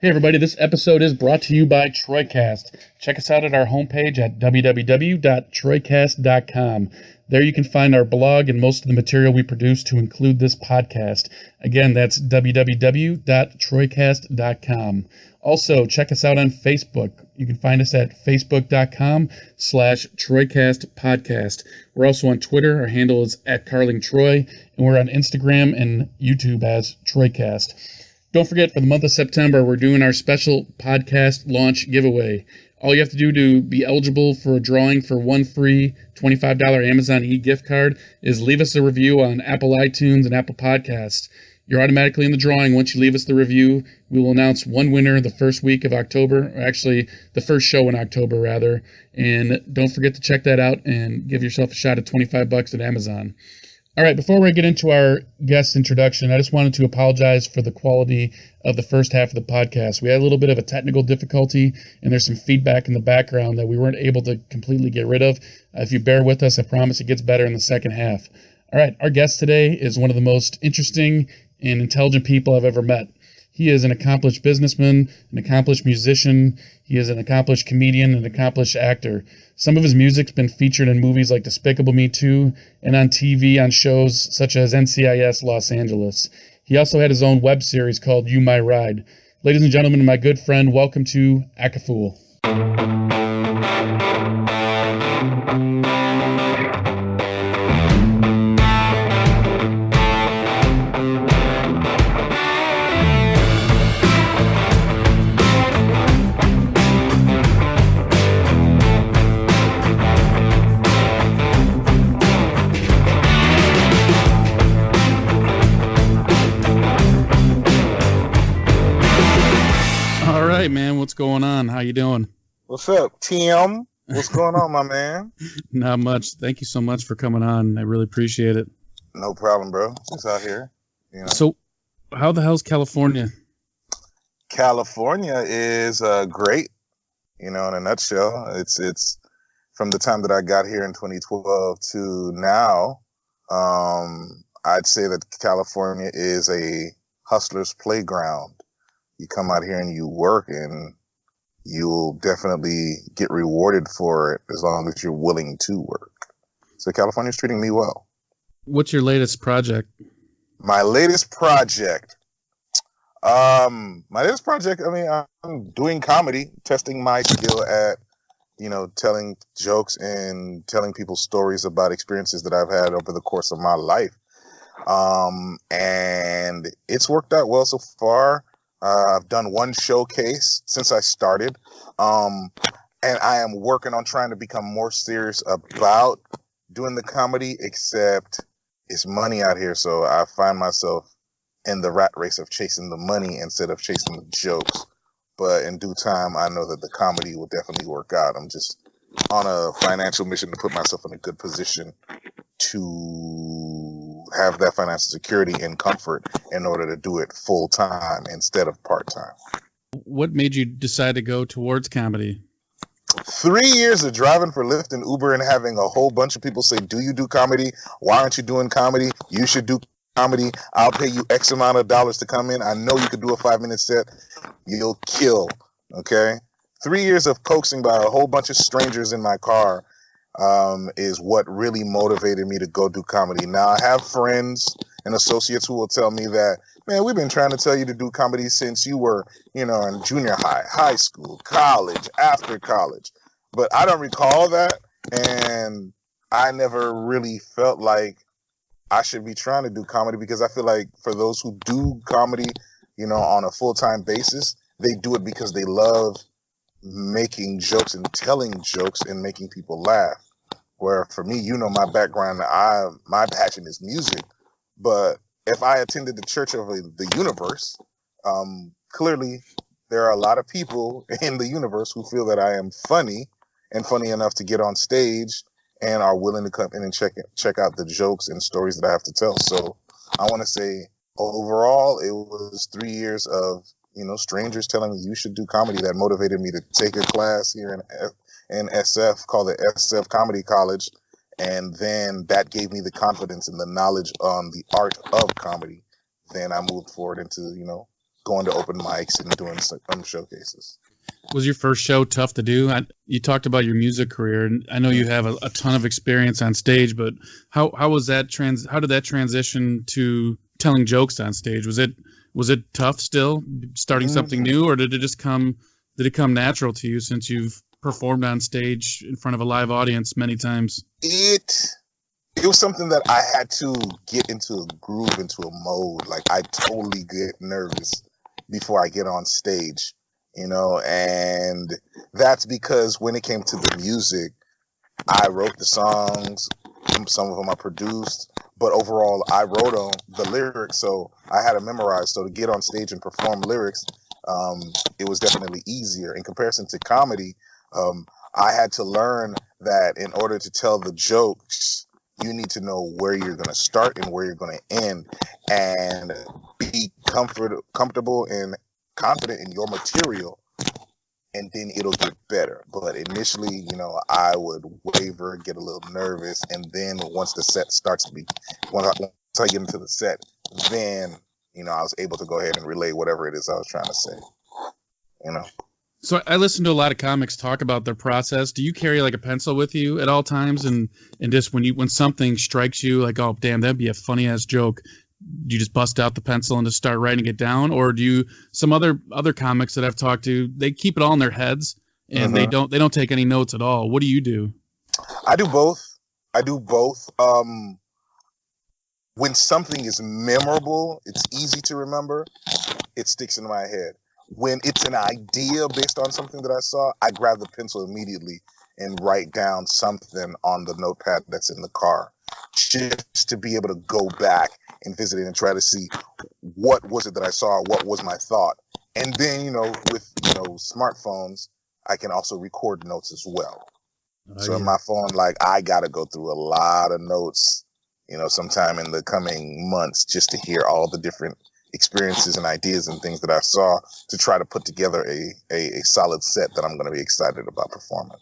Hey everybody, this episode is brought to you by Troycast. Check us out at our homepage at www.troycast.com. There you can find our blog and most of the material we produce to include this podcast. Again, that's www.troycast.com. Also, check us out on Facebook. You can find us at facebook.com/TroycastPodcast. We're also on Twitter. Our handle is @CarlingTroy, and we're on Instagram and YouTube as Troycast. Don't forget, for the month of September, we're doing our special podcast launch giveaway. All you have to do to be eligible for a drawing for one free $25 Amazon e-gift card is leave us a review on Apple iTunes and Apple Podcasts. You're automatically in the drawing once you leave us the review. We will announce one winner the first week of October, or actually the first show in October, rather. And don't forget to check that out and give yourself a shot at $25 at Amazon. All right, before we get into our guest introduction, I just wanted to apologize for the quality of the first half of the podcast. We had a little bit of a technical difficulty, and there's some feedback in the background that we weren't able to completely get rid of. If you bear with us, I promise it gets better in the second half. All right, our guest today is one of the most interesting and intelligent people I've ever met. He is an accomplished businessman, an accomplished musician. He is an accomplished comedian, and an accomplished actor. Some of his music's been featured in movies like Despicable Me 2 and on TV on shows such as NCIS Los Angeles. He also had his own web series called You My Ride. Ladies and gentlemen, my good friend, welcome to Acafool. Man, what's going on? How you doing? What's up, Tim? What's going on, my man? Not much. Thank you so much for coming on. I really appreciate it. No problem, bro. Just out here. You know. So, how the hell's California? California is great. You know, in a nutshell, it's from the time that I got here in 2012 to now. I'd say that California is a hustler's playground. You come out here and you work, and you'll definitely get rewarded for it as long as you're willing to work. So California's treating me well. What's your latest project? My latest project. I mean, I'm doing comedy, testing my skill at, telling jokes and telling people stories about experiences that I've had over the course of my life. And it's worked out well so far. I've done one showcase since I started, and I am working on trying to become more serious about doing the comedy, except it's money out here, so I find myself in the rat race of chasing the money instead of chasing the jokes. But in due time, I know that the comedy will definitely work out. I'm just on a financial mission to put myself in a good position to have that financial security and comfort in order to do it full time instead of part time. What made you decide to go towards comedy? 3 years of driving for Lyft and Uber and having a whole bunch of people say, "Do you do comedy? Why aren't you doing comedy? You should do comedy. I'll pay you X amount of dollars to come in. I know you could do a 5-minute set. You'll kill." Okay. 3 years of coaxing by a whole bunch of strangers in my car is what really motivated me to go do comedy. Now, I have friends and associates who will tell me that, "Man, we've been trying to tell you to do comedy since you were, in junior high, high school, college, after college." But I don't recall that, and I never really felt like I should be trying to do comedy, because I feel like for those who do comedy, on a full-time basis, they do it because they love making jokes and telling jokes and making people laugh. Where for me, my background, my passion is music. But if I attended the Church of the Universe, clearly there are a lot of people in the universe who feel that I am funny and funny enough to get on stage and are willing to come in and check out the jokes and stories that I have to tell. So I want to say overall, it was 3 years of, strangers telling me you should do comedy that motivated me to take a class here in SF called the SF Comedy College. And then that gave me the confidence and the knowledge on the art of comedy. Then I moved forward into, going to open mics and doing some showcases. Was your first show tough to do? You talked about your music career, and I know you have a ton of experience on stage, but how was that how did that transition to telling jokes on stage? Was it tough still, starting something new, or did it come natural to you since you've performed on stage in front of a live audience many times? It was something that I had to get into a groove, into a mode. Like, I totally get nervous before I get on stage, and that's because when it came to the music, I wrote the songs, some of them I produced, but overall I wrote on the lyrics, so I had to memorize. So to get on stage and perform lyrics, it was definitely easier. In comparison to comedy, I had to learn that in order to tell the jokes, you need to know where you're going to start and where you're going to end, and be comfortable and confident in your material, and then it'll get better. But initially, I would waver, get a little nervous, and then once the set starts once I get into the set, then, I was able to go ahead and relay whatever it is I was trying to say, So I listen to a lot of comics talk about their process. Do you carry like a pencil with you at all times, and just when something strikes you, like, oh damn, that'd be a funny ass joke, you just bust out the pencil and just start writing it down? Or do you, some other comics that I've talked to, they keep it all in their heads and they don't take any notes at all? What do you do? I do both. When something is memorable, it's easy to remember, it sticks in my head. When it's an idea based on something that I saw, I grab the pencil immediately and write down something on the notepad that's in the car, just to be able to go back and visit it and try to see what was it that I saw, what was my thought. And then, with, smartphones, I can also record notes as well. So in my phone, like, I got to go through a lot of notes, sometime in the coming months, just to hear all the different experiences and ideas and things that I saw, to try to put together a solid set that I'm going to be excited about performing.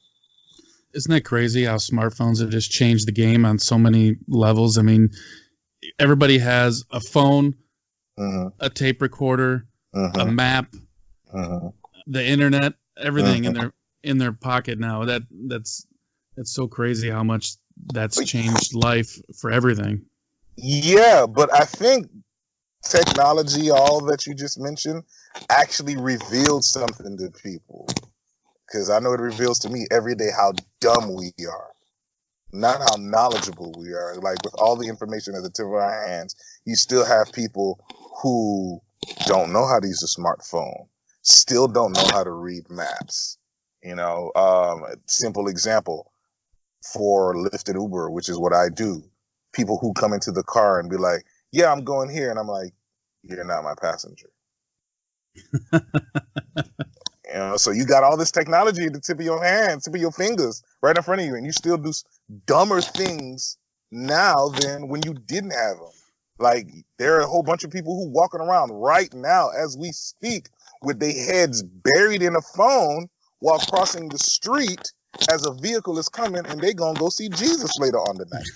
Isn't that crazy how smartphones have just changed the game on so many levels? I mean, everybody has a phone, a tape recorder, a map, the internet, everything in their pocket now. That's so crazy how much that's changed life for everything. Yeah, but I think technology, all that you just mentioned, actually revealed something to people. Because I know it reveals to me every day how dumb we are, not how knowledgeable we are. Like, with all the information at the tip of our hands, you still have people who don't know how to use a smartphone, still don't know how to read maps. Simple example for Lyft and Uber, which is what I do. People who come into the car and be like, yeah, I'm going here. And I'm like, you're not my passenger. So you got all this technology at the tip of your hand, tip of your fingers, right in front of you, and you still do dumber things now than when you didn't have them. Like, there are a whole bunch of people who walking around right now as we speak with their heads buried in a phone while crossing the street as a vehicle is coming, and they gonna go see Jesus later on tonight.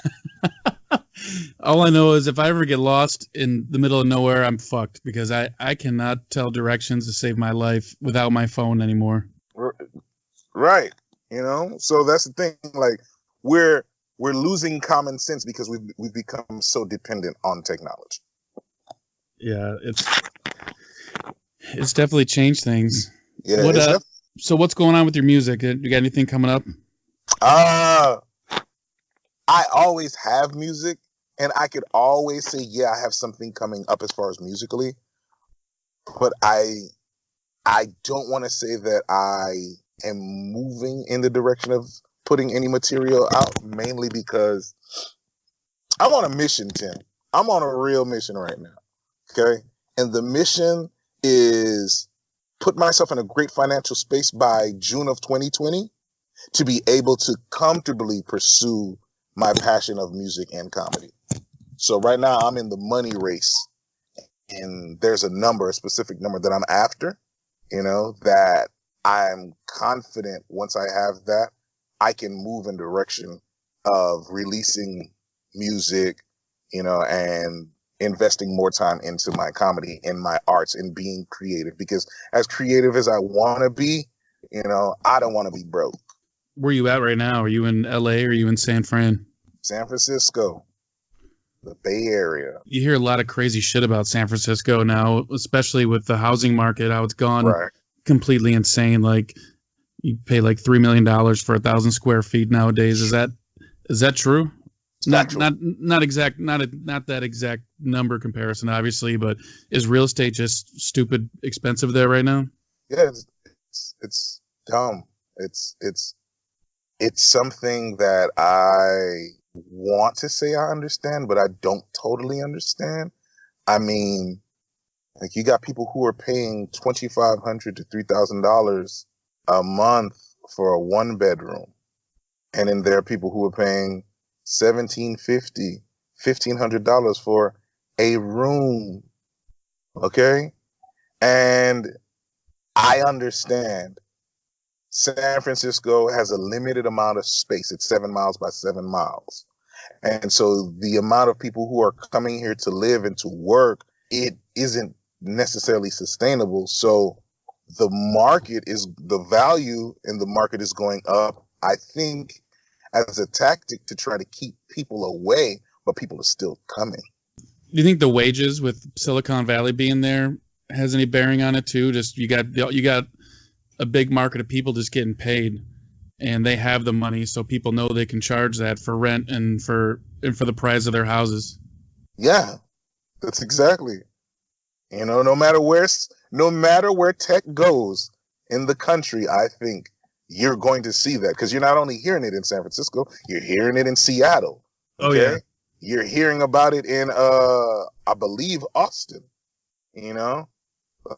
All I know is if I ever get lost in the middle of nowhere, I'm fucked, because I cannot tell directions to save my life without my phone anymore. Right. So that's the thing. Like, we're losing common sense because we've become so dependent on technology. Yeah, it's definitely changed things. Yeah. So what's going on with your music? You got anything coming up? I always have music. And I could always say, yeah, I have something coming up as far as musically, but I don't want to say that I am moving in the direction of putting any material out, mainly because I'm on a mission, Tim. I'm on a real mission right now, okay? And the mission is put myself in a great financial space by June of 2020 to be able to comfortably pursue my passion of music and comedy. So right now I'm in the money race, and there's a specific number that I'm after, that I'm confident once I have that, I can move in direction of releasing music, and investing more time into my comedy, in my arts, in being creative. Because as creative as I want to be, I don't want to be broke. Where are you at right now? Are you in LA or are you in San Fran? San Francisco, the Bay Area. You hear a lot of crazy shit about San Francisco now, especially with the housing market, how it's gone completely insane. Like, you pay like $3 million for 1,000 square feet nowadays. Is that true? Not that exact number comparison, obviously, but is real estate just stupid expensive there right now? Yeah, it's dumb. It's something that I want to say I understand, but I don't totally understand. I mean, like, you got people who are paying $2,500 to $3,000 a month for a 1-bedroom, and then there are people who are paying $1,750, $1,500 for a room. Okay, and I understand San Francisco has a limited amount of space. It's 7 miles by 7 miles. And so the amount of people who are coming here to live and to work, it isn't necessarily sustainable. So the value in the market is going up, I think, as a tactic to try to keep people away, but people are still coming. Do you think the wages with Silicon Valley being there has any bearing on it too? Just you got a big market of people just getting paid, and they have the money, so people know they can charge that for rent and for the price of their houses. Yeah, that's exactly. No matter where tech goes in the country, I think you're going to see that, because you're not only hearing it in San Francisco, you're hearing it in Seattle. Okay? Oh yeah, you're hearing about it in I believe Austin.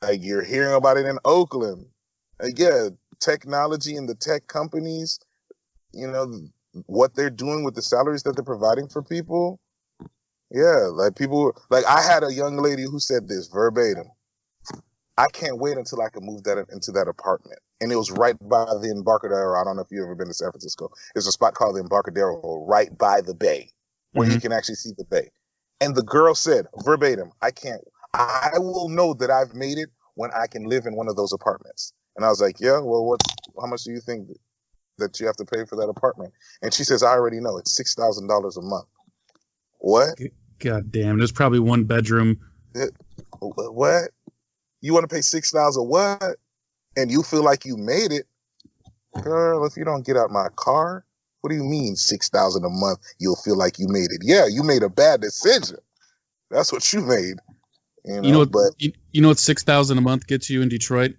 Like, you're hearing about it in Oakland. Yeah, technology and the tech companies, what they're doing with the salaries that they're providing for people. Yeah, like, people, like, I had a young lady who said this verbatim: I can't wait until I can move into that apartment. And it was right by the Embarcadero. I don't know if you've ever been to San Francisco. There's a spot called the Embarcadero right by the bay, where you can actually see the bay. And the girl said verbatim, I will know that I've made it when I can live in one of those apartments. And I was like, yeah, well, how much do you think that you have to pay for that apartment? And she says, I already know. It's $6,000 a month. What? God damn. There's probably one bedroom. What? You want to pay $6,000 what? And you feel like you made it? Girl, if you don't get out my car, what do you mean $6,000 a month? You'll feel like you made it. Yeah, you made a bad decision. That's what you made. You know what $6,000 a month gets you in Detroit?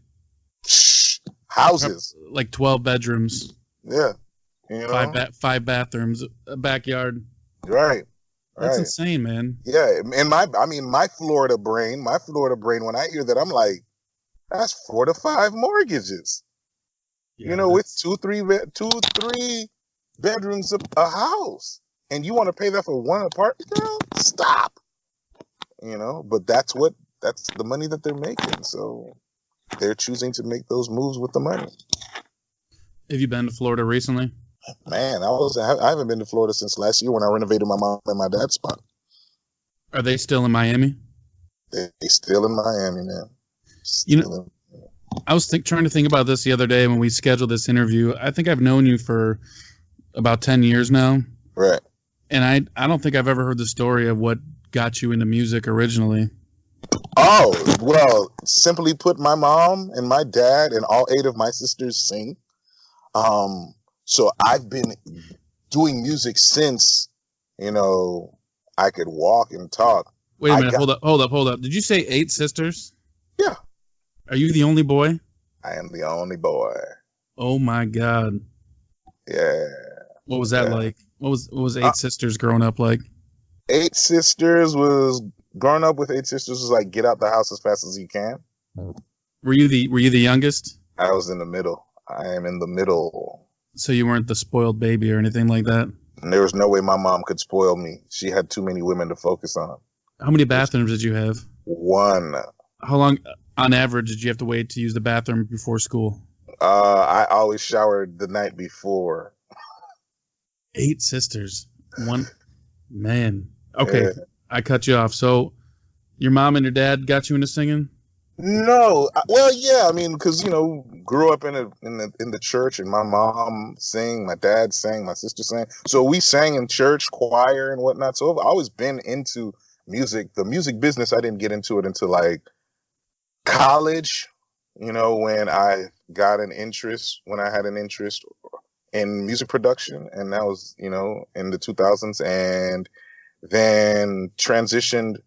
Houses, like 12 bedrooms. Yeah, five bathrooms, a backyard. Right. That's insane, man. Yeah, and my Florida brain, when I hear that, I'm like, that's 4 to 5 mortgages. Yeah, with two, three bedrooms a house, and you want to pay that for one apartment? Girl, stop. But that's the money that they're making. So they're choosing to make those moves with the money. Have you been to Florida recently? Man, I haven't been to Florida since last year when I renovated my mom and my dad's spot. Are they still in Miami? They're still in Miami, man. I was trying to think about this the other day when we scheduled this interview. I think I've known you for about 10 years now. Right. And I don't think I've ever heard the story of what got you into music originally. Oh, well, simply put, my mom and my dad and all 8 of my sisters sing. So I've been doing music since, I could walk and talk. Wait a minute, hold up. Did you say 8 sisters? Yeah. Are you the only boy? I am the only boy. Oh my God. Yeah. What was that like? What was 8 sisters growing up like? 8 sisters was growing up with 8 sisters was like, get out the house as fast as you can. Were you the youngest? I was in the middle. I am in the middle. So you weren't the spoiled baby or anything like that? And there was no way my mom could spoil me. She had too many women to focus on. How many bathrooms did you have? 1. How long, on average, did you have to wait to use the bathroom before school? I always showered the night before. 8 sisters. 1 man. Okay. I cut you off. So your mom and your dad got you into singing? No, well, yeah, I mean, because grew up in the church, and my mom sang, my dad sang, my sister sang, so we sang in church choir and whatnot. So I've always been into music. The music business, I didn't get into it until like college. When I had an interest in music production, and that was in the 2000s, and then transitioned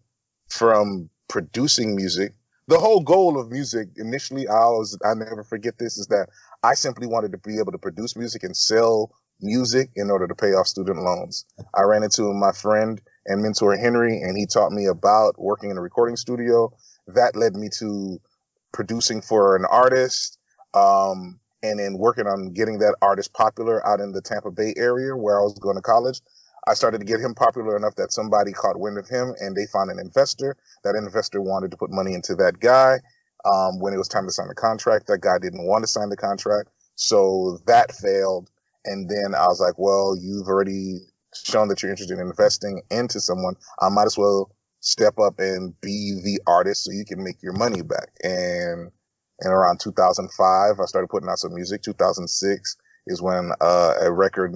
from producing music. The whole goal of music initially, I never forget this, is that I simply wanted to be able to produce music and sell music in order to pay off student loans. I ran into my friend and mentor Henry, and he taught me about working in a recording studio. That led me to producing for an artist, and then working on getting that artist popular out in the Tampa Bay area where I was going to college. I started to get him popular enough that somebody caught wind of him, and they found an investor. That investor wanted to put money into that guy. When it was time to sign the contract, that guy didn't want to sign the contract. So that failed. And then I was like, well, you've already shown that you're interested in investing into someone. I might as well step up and be the artist so you can make your money back. And around 2005, I started putting out some music. 2006 is when a record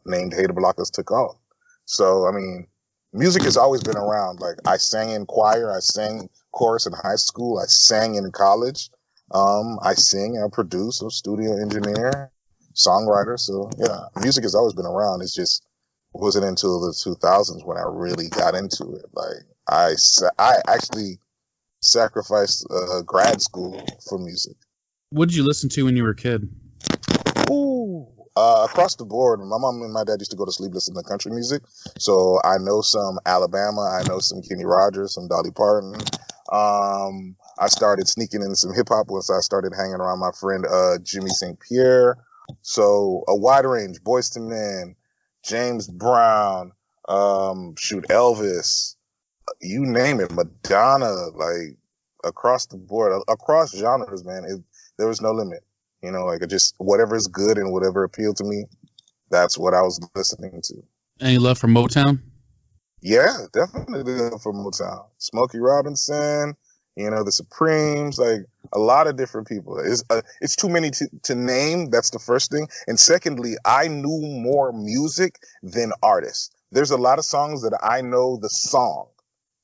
named Hey the Blockers took off. So, I mean, music has always been around. Like, I sang in choir, I sang chorus in high school, I sang in college. I sing, I produce, I'm a studio engineer, songwriter. So, yeah, music has always been around. It's just wasn't until the 2000s when I really got into it. Like, I actually sacrificed grad school for music. What did you listen to when you were a kid? Ooh. Across the board, my mom and my dad used to go to sleep listening to country music. So I know some Alabama, I know some Kenny Rogers, some Dolly Parton. I started sneaking into some hip hop once I started hanging around my friend Jimmy St. Pierre. So a wide range, Boyz II Men, James Brown, Elvis, you name it, Madonna, like across the board, across genres, man. There was no limit. Like just whatever is good and whatever appealed to me, that's what I was listening to. Any love for Motown? Yeah, definitely love for Motown. Smokey Robinson, the Supremes, like a lot of different people. It's too many to name. That's the first thing. And secondly, I knew more music than artists. There's a lot of songs that I know the song,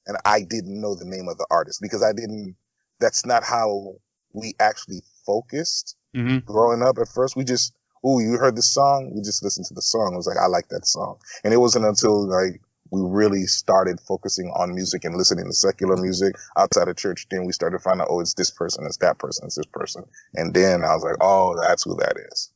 and I didn't know the name of the artist because that's not how we actually focused. Mm-hmm. Growing up at first, we just, you heard this song? We just listened to the song. It was like, I like that song. And it wasn't until like we really started focusing on music and listening to secular music outside of church, then we started finding out, it's this person, it's that person, it's this person. And then I was like, oh, that's who that is.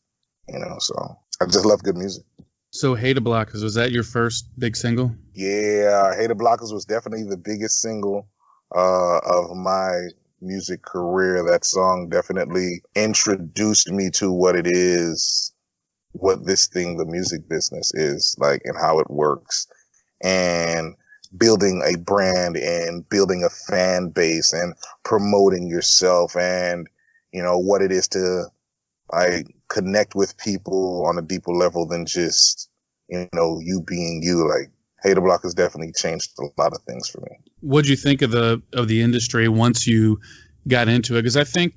So I just love good music. So Hey the Blockers, was that your first big single? Yeah, Hey the Blockers was definitely the biggest single of my music career. That song definitely introduced me to what it is, what this thing, the music business is like, and how it works, and building a brand and building a fan base and promoting yourself, and what it is to like connect with people on a deeper level than just you being you. Like, Hey the Blockers definitely changed a lot of things for me. What'd you think of the industry once you got into it? Because I think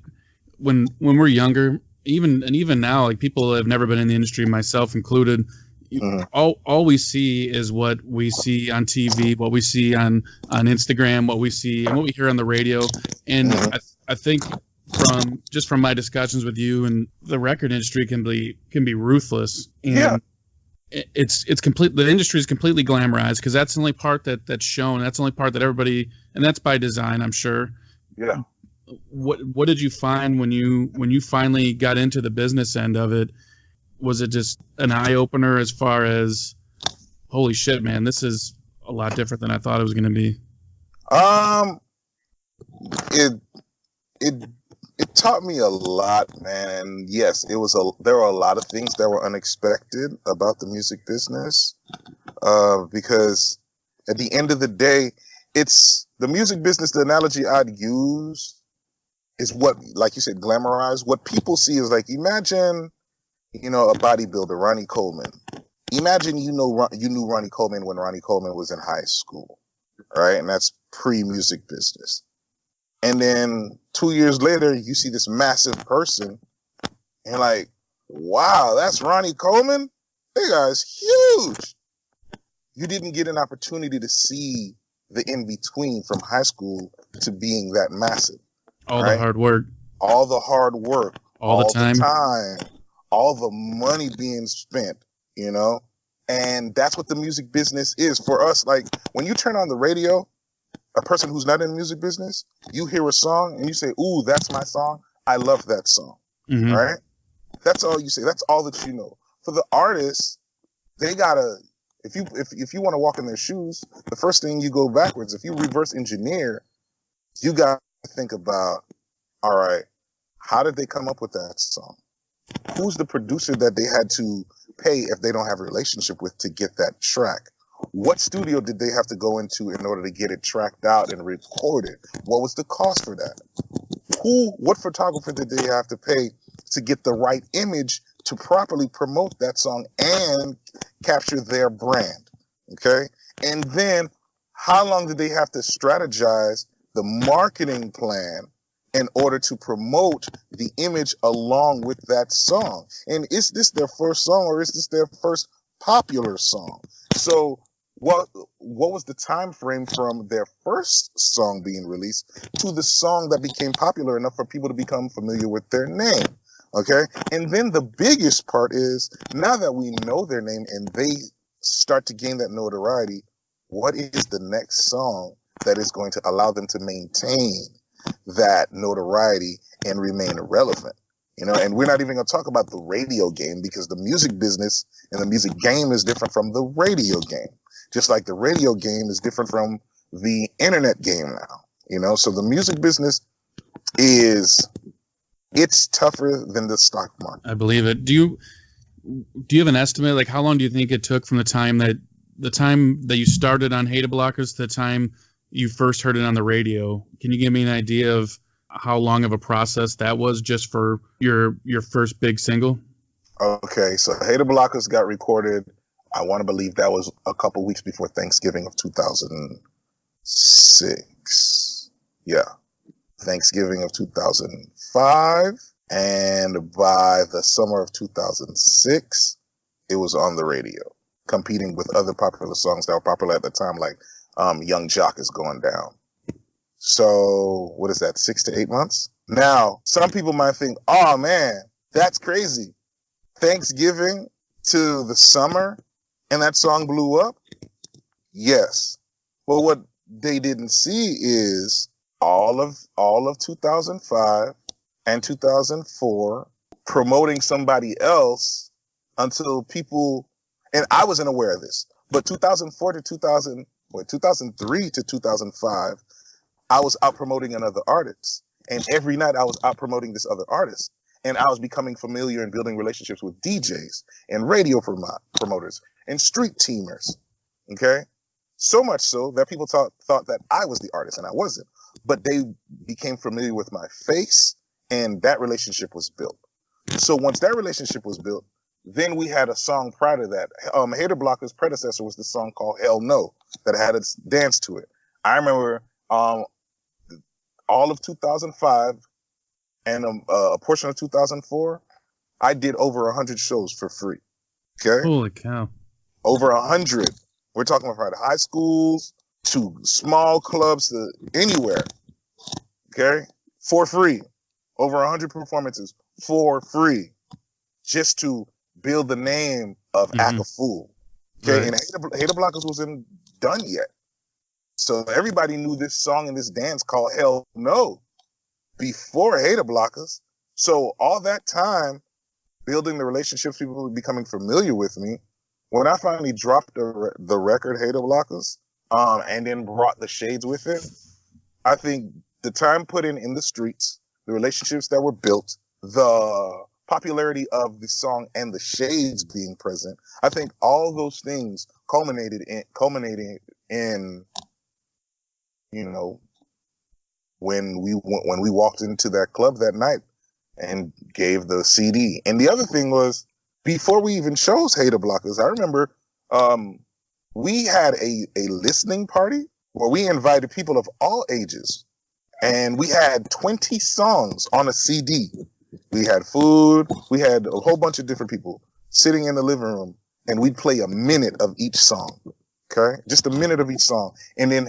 when we're younger, even now, like people have never been in the industry, myself included, mm-hmm. all we see is what we see on TV, what we see on Instagram, what we see and what we hear on the radio. And mm-hmm. I think from my discussions with you, and the record industry can be ruthless. And yeah. It's complete. The industry is completely glamorized because that's the only part that's shown. That's the only part that everybody, and that's by design, I'm sure. Yeah. What did you find when you finally got into the business end of it? Was it just an eye opener as far as, holy shit, man, this is a lot different than I thought it was going to be? It taught me a lot, man. Yes, there were a lot of things that were unexpected about the music business, because at the end of the day, it's the music business. The analogy I'd use is what, like you said, glamorized. What people see is like, imagine, a bodybuilder, Ronnie Coleman. Imagine you knew Ronnie Coleman when Ronnie Coleman was in high school. right? And that's pre-music business. And then 2 years later, you see this massive person, and like, wow, that's Ronnie Coleman? That guy's huge. You didn't get an opportunity to see the in-between from high school to being that massive. All the hard work. All the hard work. All the time. All the money being spent, you know? And that's what the music business is for us. Like, when you turn on the radio, a person who's not in the music business, you hear a song and you say, ooh, that's my song. I love that song, right? That's all you say. That's all that you know. For the artists, they gotta, if you want to walk in their shoes, the first thing you go backwards. If you reverse engineer, you got to think about, all right, how did they come up with that song? Who's the producer that they had to pay if they don't have a relationship with to get that track? What studio did they have to go into in order to get it tracked out and recorded? What was the cost for that? What photographer did they have to pay to get the right image to properly promote that song and capture their brand? Okay. And then how long did they have to strategize the marketing plan in order to promote the image along with that song? And is this their first song, or is this their first popular song? So what was the time frame from their first song being released to the song that became popular enough for people to become familiar with their name? Okay. And then the biggest part is, now that we know their name and they start to gain that notoriety, what is the next song that is going to allow them to maintain that notoriety and remain relevant? You know, and we're not even going to talk about the radio game, because the music business and the music game is different from the radio game. Just like the radio game is different from the internet game now, you know? So the music business it's tougher than the stock market. I believe it. Do you have an estimate? Like, how long do you think it took from the time that you started on Hater Blockers to the time you first heard it on the radio? Can you give me an idea of how long of a process that was just for your first big single? Okay, so Hater Blockers got recorded, I want to believe that was a couple weeks before Thanksgiving of 2006. Yeah. Thanksgiving of 2005. And by the summer of 2006, it was on the radio, competing with other popular songs that were popular at the time, like Young Jock is Going Down. So what is that, 6 to 8 months? Now, some people might think, oh man, that's crazy. Thanksgiving to the summer and that song blew up? Yes. But what they didn't see is all of 2005 and 2004 promoting somebody else until people, and I wasn't aware of this, but 2003 to 2005, I was out promoting another artist. And every night I was out promoting this other artist. And I was becoming familiar and building relationships with DJs and radio promoters and street teamers. Okay? So much so that people thought that I was the artist, and I wasn't. But they became familiar with my face, and that relationship was built. So once that relationship was built, then we had a song prior to that. Hater Blocker's predecessor was the song called Hell No that had a dance to it. I remember all of 2005 and a portion of 2004, I did over 100 shows for free. Okay? Holy cow. Over 100. We're talking about high schools to small clubs to anywhere. Okay? For free. Over 100 performances for free. Just to build the name of Acafool. Okay? Right. And Hater Blockers wasn't done yet. So everybody knew this song and this dance called Hell No before Hater Blockers. So all that time building the relationships, people becoming familiar with me, when I finally dropped the record Hater Blockers, and then brought the shades with it, I think the time put in the streets, the relationships that were built, the popularity of the song and the shades being present, I think all those things culminating in you know, when we walked into that club that night and gave the CD. And the other thing was, before we even chose Hater Blockers, I remember we had a listening party where we invited people of all ages, and we had 20 songs on a CD. We had food. We had a whole bunch of different people sitting in the living room, and we'd play a minute of each song. Okay, just a minute of each song, and then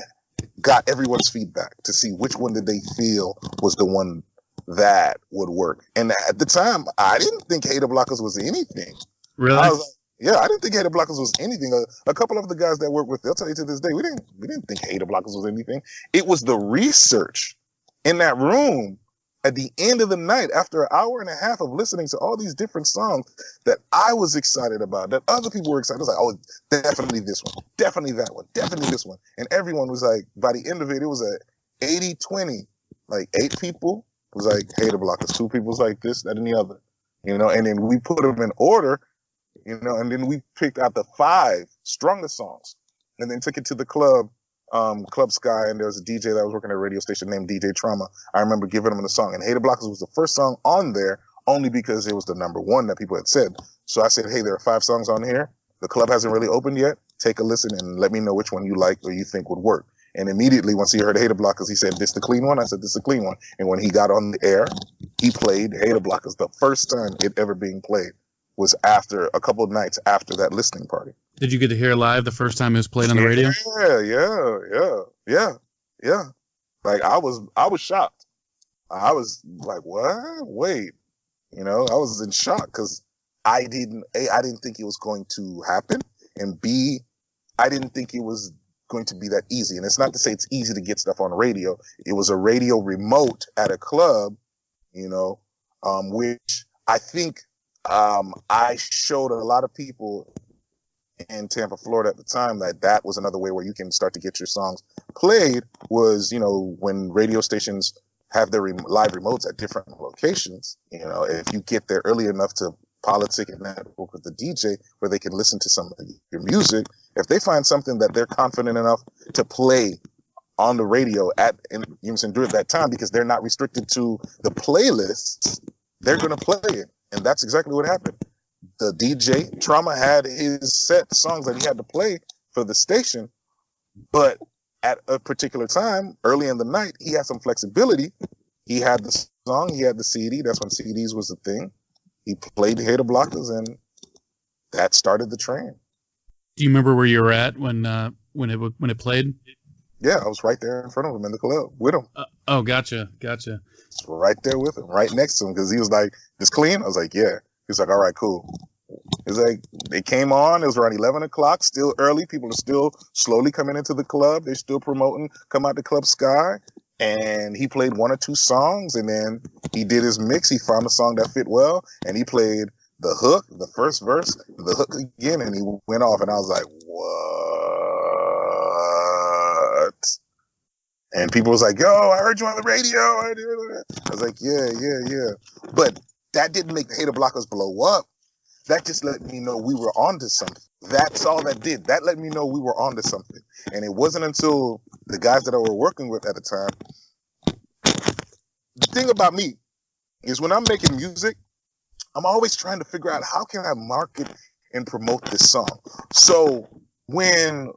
got everyone's feedback to see which one did they feel was the one that would work. And at the time, I didn't think Hater Blockers was anything. Really? I was like, yeah, I didn't think Hater Blockers was anything. A couple of the guys that work with, they'll tell you to this day, we didn't think Hater Blockers was anything. It was the research in that room at the end of the night, after an hour and a half of listening to all these different songs, that I was excited about, that other people were excited. I was like, oh, definitely this one, definitely that one, definitely this one. And everyone was like, by the end of it, it was a 80-20, like 8 people was like Hater Blockers, 2 people was like this, that, and the other, you know. And then we put them in order, you know, and then we picked out the 5 strongest songs, and then took it to the club, Club Sky, and there was a DJ that was working at a radio station named DJ Trauma. I remember giving him the song, and Hater Blockers was the first song on there, only because it was the number 1 that people had said. So I said, hey, there are 5 songs on here. The club hasn't really opened yet. Take a listen and let me know which one you like or you think would work. And immediately, once he heard Hater Blockers, he said, this the clean one? I said, this the clean one. And when he got on the air, he played Hater Blockers. The first time it ever being played was after a couple of nights after that listening party. Did you get to hear it live the first time it was played on the radio? Yeah. Like I was shocked. I was like, what? Wait, you know, I was in shock because I didn't think it was going to happen, and B, I didn't think it was going to be that easy. And it's not to say it's easy to get stuff on radio. It was a radio remote at a club, you know, which I think I showed a lot of people in Tampa, Florida at the time that was another way where you can start to get your songs played was, you know, when radio stations have their live remotes at different locations, you know, if you get there early enough to politic and network with the DJ where they can listen to some of your music, if they find something that they're confident enough to play on the radio during that time, because they're not restricted to the playlists, they're going to play it. And that's exactly what happened. The DJ Trauma had his set songs that he had to play for the station, but at a particular time, early in the night, he had some flexibility. He had the song, he had the CD. That's when CDs was a thing. He played Hater Blockers, and that started the train. Do you remember where you were at when it played? Yeah, I was right there in front of him in the club with him. Oh, gotcha. Right there with him, right next to him, because he was like, "This clean?" I was like, "Yeah." He's like, "All right, cool." It's like they came on. It was around 11 o'clock, still early. People are still slowly coming into the club. They're still promoting. Come out to Club Sky, and he played 1 or 2 songs, and then he did his mix. He found a song that fit well, and he played the hook, the first verse, the hook again, and he went off. And I was like, "What?" And people was like, "Yo, I heard you on the radio." I was like, "Yeah." But that didn't make the Hater Blockers blow up. That just let me know we were onto something. That's all that did. That let me know we were onto something. And it wasn't until the guys that I were working with at the time. The thing about me is when I'm making music, I'm always trying to figure out how can I market and promote this song. So when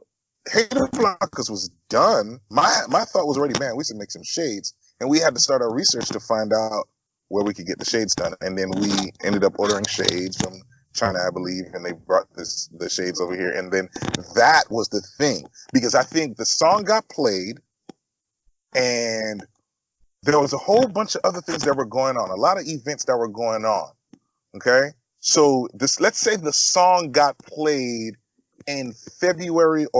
Hater Blockers was done, my thought was already, man, we should make some shades. And we had to start our research to find out where we could get the shades done. And then we ended up ordering shades from China, I believe, and they brought the shades over here. And then that was the thing, because I think the song got played and there was a whole bunch of other things that were going on, a lot of events that were going on. Okay. So let's say the song got played in February of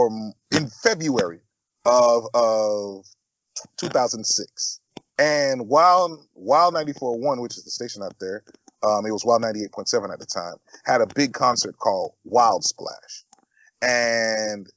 2006. And Wild 94.1, which is the station out there, it was Wild 98.7 at the time, had a big concert called Wild Splash. And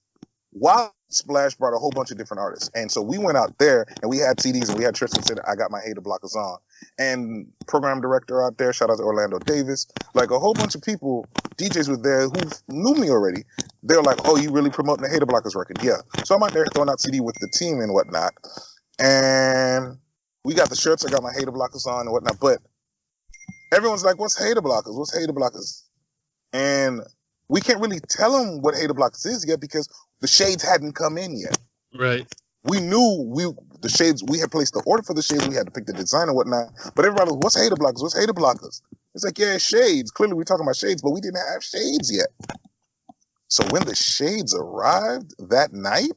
Wild Splash brought a whole bunch of different artists. And so we went out there and we had CDs and we had shirts that said, "I got my Hater Blockers on." And program director out there, shout out to Orlando Davis, like a whole bunch of people, DJs were there who knew me already. They're like, "Oh, you really promoting the Hater Blockers record?" Yeah. So I'm out there throwing out CD with the team and whatnot. And we got the shirts. I got my Hater Blockers on and whatnot. But everyone's like, "What's Hater Blockers? What's Hater Blockers?" And we can't really tell them what Hater Blockers is yet because the shades hadn't come in yet. Right. we knew the shades, we had placed the order for the shades, we had to pick the design and whatnot, but everybody was, what's hater blockers? What's hater blockers? It's like, yeah, shades. Clearly we're talking about shades, but we didn't have shades yet. So when the shades arrived that night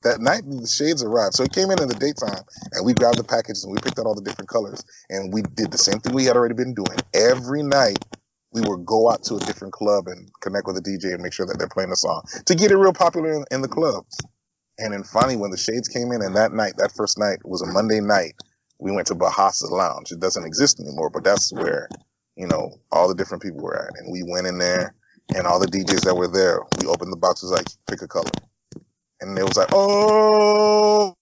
the shades arrived. So it came in the daytime, and we grabbed the packages and we picked out all the different colors, and we did the same thing we had already been doing. Every night we would go out to a different club and connect with a DJ and make sure that they're playing the song to get it real popular in the clubs. And then finally, when the shades came in, and that first night was a Monday night, we went to Bahasa Lounge. It doesn't exist anymore, but that's where, all the different people were at. And we went in there, and all the DJs that were there, we opened the boxes like, pick a color. And it was like, oh,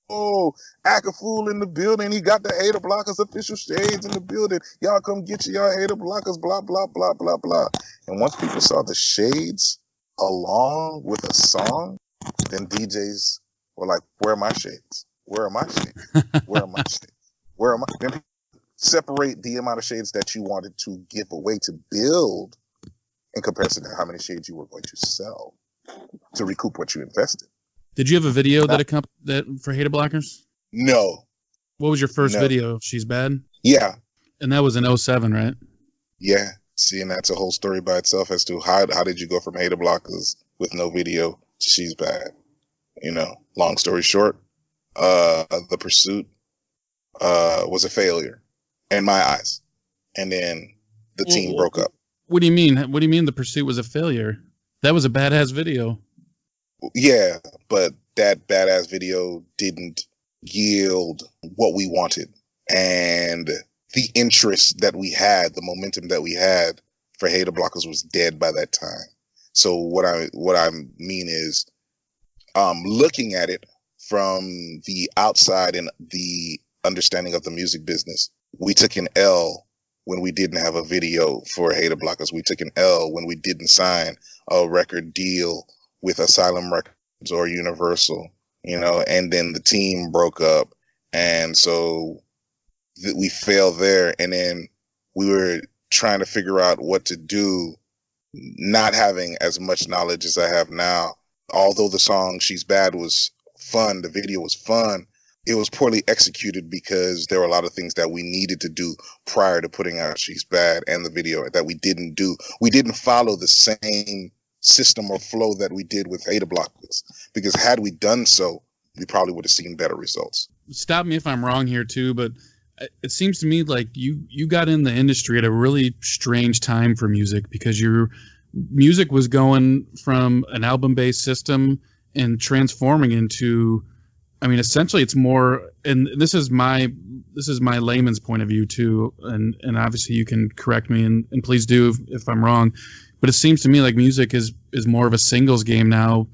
Acafool in the building. He got the hater blockers official shades in the building. Y'all come get y'all hater blockers, blah, blah, blah, blah, blah. And once people saw the shades along with a song, then DJs were like, where are my shades? Where are my shades? Where are my shades? Where are my... Then separate the amount of shades that you wanted to give away to build in comparison to how many shades you were going to sell to recoup what you invested. Did you have a video that for hater blockers? No. What was your first video? She's Bad? Yeah. And that was in 2007, right? Yeah. See, and that's a whole story by itself as to how did you go from hater blockers with no video to She's Bad? Long story short, the pursuit was a failure in my eyes. And then the team broke up. What do you mean? What do you mean the pursuit was a failure? That was a badass video. Yeah, but that badass video didn't yield what we wanted. And the interest that we had, the momentum that we had for hater blockers was dead by that time. So what I mean is, looking at it from the outside and the understanding of the music business, we took an L when we didn't have a video for hater blockers. We took an L when we didn't sign a record deal with Asylum Records or Universal, and then the team broke up. And so we failed there. And then we were trying to figure out what to do, not having as much knowledge as I have now. Although the song She's Bad was fun, the video was fun, it was poorly executed because there were a lot of things that we needed to do prior to putting out She's Bad and the video that we didn't do. We didn't follow the same system or flow that we did with hater blockers, because had we done so, we probably would have seen better results. Stop me if I'm wrong here too, but it seems to me like you got in the industry at a really strange time for music, because your music was going from an album-based system and transforming into, essentially it's more, and this is my layman's point of view too, and obviously you can correct me and please do if I'm wrong, but it seems to me like music is more of a singles game now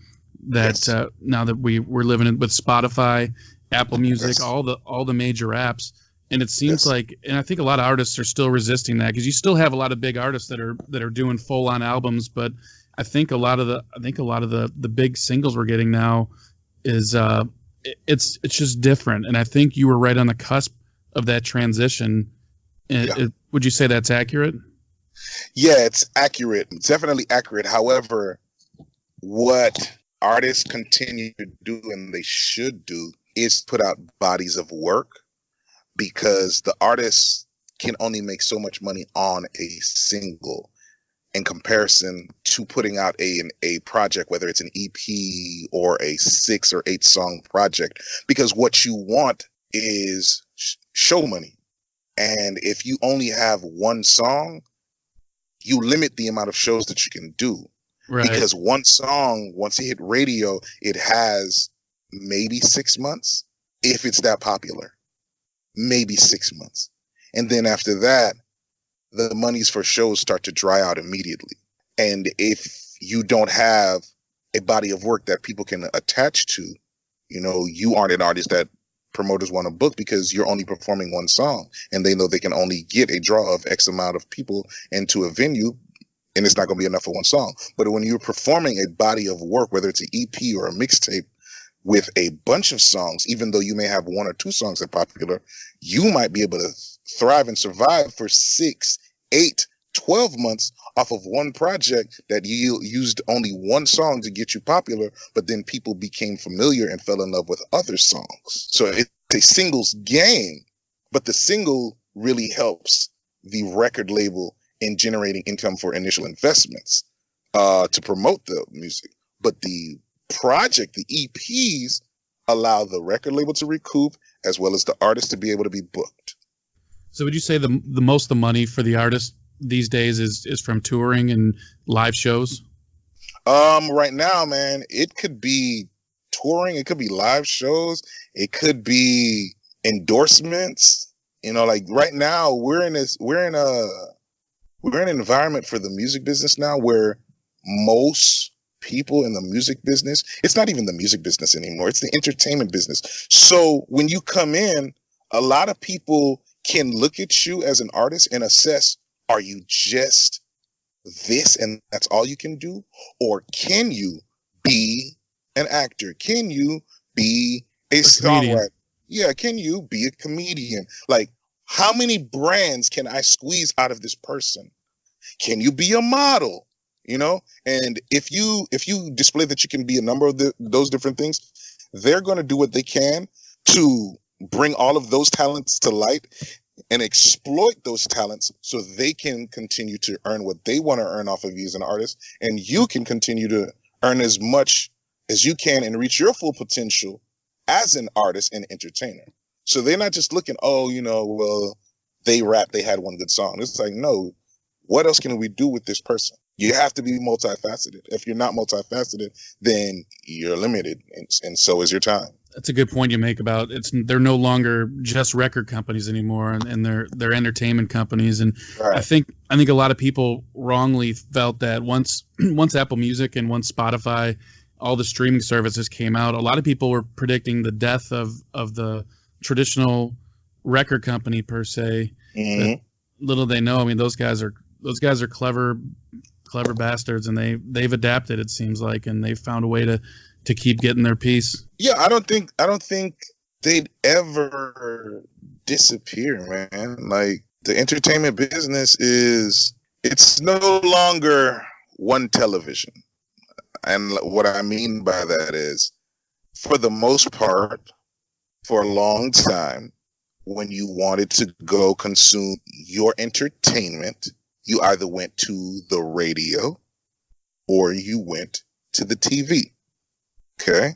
that now that we're living with Spotify, Apple Music, all the major apps. And it seems like, and I think a lot of artists are still resisting that, because you still have a lot of big artists that are doing full on albums, but I think a lot of the big singles we're getting now is it's just different. And I think you were right on the cusp of that transition. Would you say that's accurate? Yeah, it's accurate. It's definitely accurate. However, what artists continue to do, and they should do, is put out bodies of work, because the artists can only make so much money on a single in comparison to putting out a project, whether it's an EP or a 6 or 8 song project, because what you want is show money. And if you only have one song, you limit the amount of shows that you can do. Right. Because one song, once it hit radio, it has maybe 6 months, if it's that popular. Maybe 6 months. And then after that, the monies for shows start to dry out immediately. And if you don't have a body of work that people can attach to, you aren't an artist that promoters want to book, because you're only performing one song and they know they can only get a draw of X amount of people into a venue, and it's not going to be enough for one song. But when you're performing a body of work, whether it's an EP or a mixtape, with a bunch of songs, even though you may have 1 or 2 songs that are popular, you might be able to thrive and survive for 6, 8, 12 months off of one project that you used only one song to get you popular, but then people became familiar and fell in love with other songs. So it's a singles game, but the single really helps the record label in generating income for initial investments to promote the music. But the project, the EPs, allow the record label to recoup as well as the artist to be able to be booked. So would you say the most of the money for the artist these days is from touring and live shows? Right now, man, it could be touring, it could be live shows, it could be endorsements. You know, like right now we're in an environment for the music business now where most people in the music business, it's not even the music business anymore, it's the entertainment business. So when you come in, a lot of people can look at you as an artist and assess, are you just this and that's all you can do? Or can you be an actor? Can you be a songwriter? Yeah, can you be a comedian? Like, how many brands can I squeeze out of this person? Can you be a model? You know, and if you display that you can be a number of those different things, they're going to do what they can to bring all of those talents to light and exploit those talents so they can continue to earn what they want to earn off of you as an artist, and you can continue to earn as much as you can and reach your full potential as an artist and entertainer. So they're not just looking, oh, you know, well, they rap, they had one good song. It's like, no, what else can we do with this person? You have to be multifaceted. If you're not multifaceted, then you're limited, and so is your time. That's a good point you make about they're no longer just record companies anymore, and they're entertainment companies. And right. I think a lot of people wrongly felt that once Apple Music and once Spotify, all the streaming services came out, a lot of people were predicting the death of the traditional record company per se. Mm-hmm. Little they know, I mean, those guys are clever bastards, and they've adapted, it seems like, and they've found a way to keep getting their piece. Yeah, I don't think they'd ever disappear, man. Like, the entertainment business it's no longer one television. And what I mean by that is, for the most part, for a long time, when you wanted to go consume your entertainment, you either went to the radio or you went to the TV. Okay?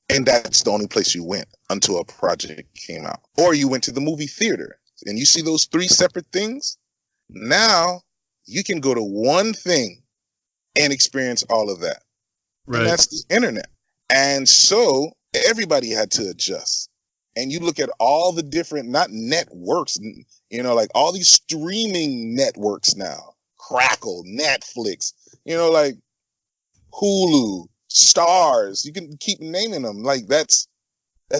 And that's the only place you went until a project came out. Or you went to the movie theater. And you see those three separate things? Now you can go to one thing and experience all of that. Right. And that's the internet. And so everybody had to adjust. And you look at all the different, not networks, you know, like all these streaming networks now, Crackle, Netflix, you know, like Hulu, Stars, you can keep naming them. Like that's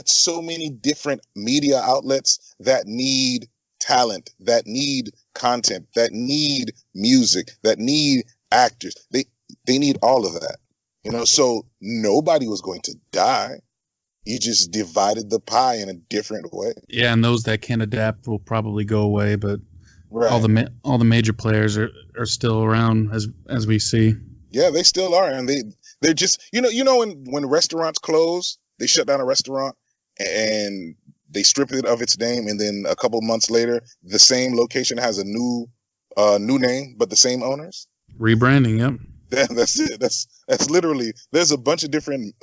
so many different media outlets that need talent, that need content, that need music, that need actors. They need all of that, you know, so nobody was going to die. You just divided the pie in a different way. Yeah, and those that can adapt will probably go away, but right. all the major players are still around as we see. Yeah, they still are, and they're just you know when restaurants close, they shut down a restaurant and they strip it of its name, and then a couple months later, the same location has a new name but the same owners. Rebranding, yep. That's it. That's literally. There's a bunch of different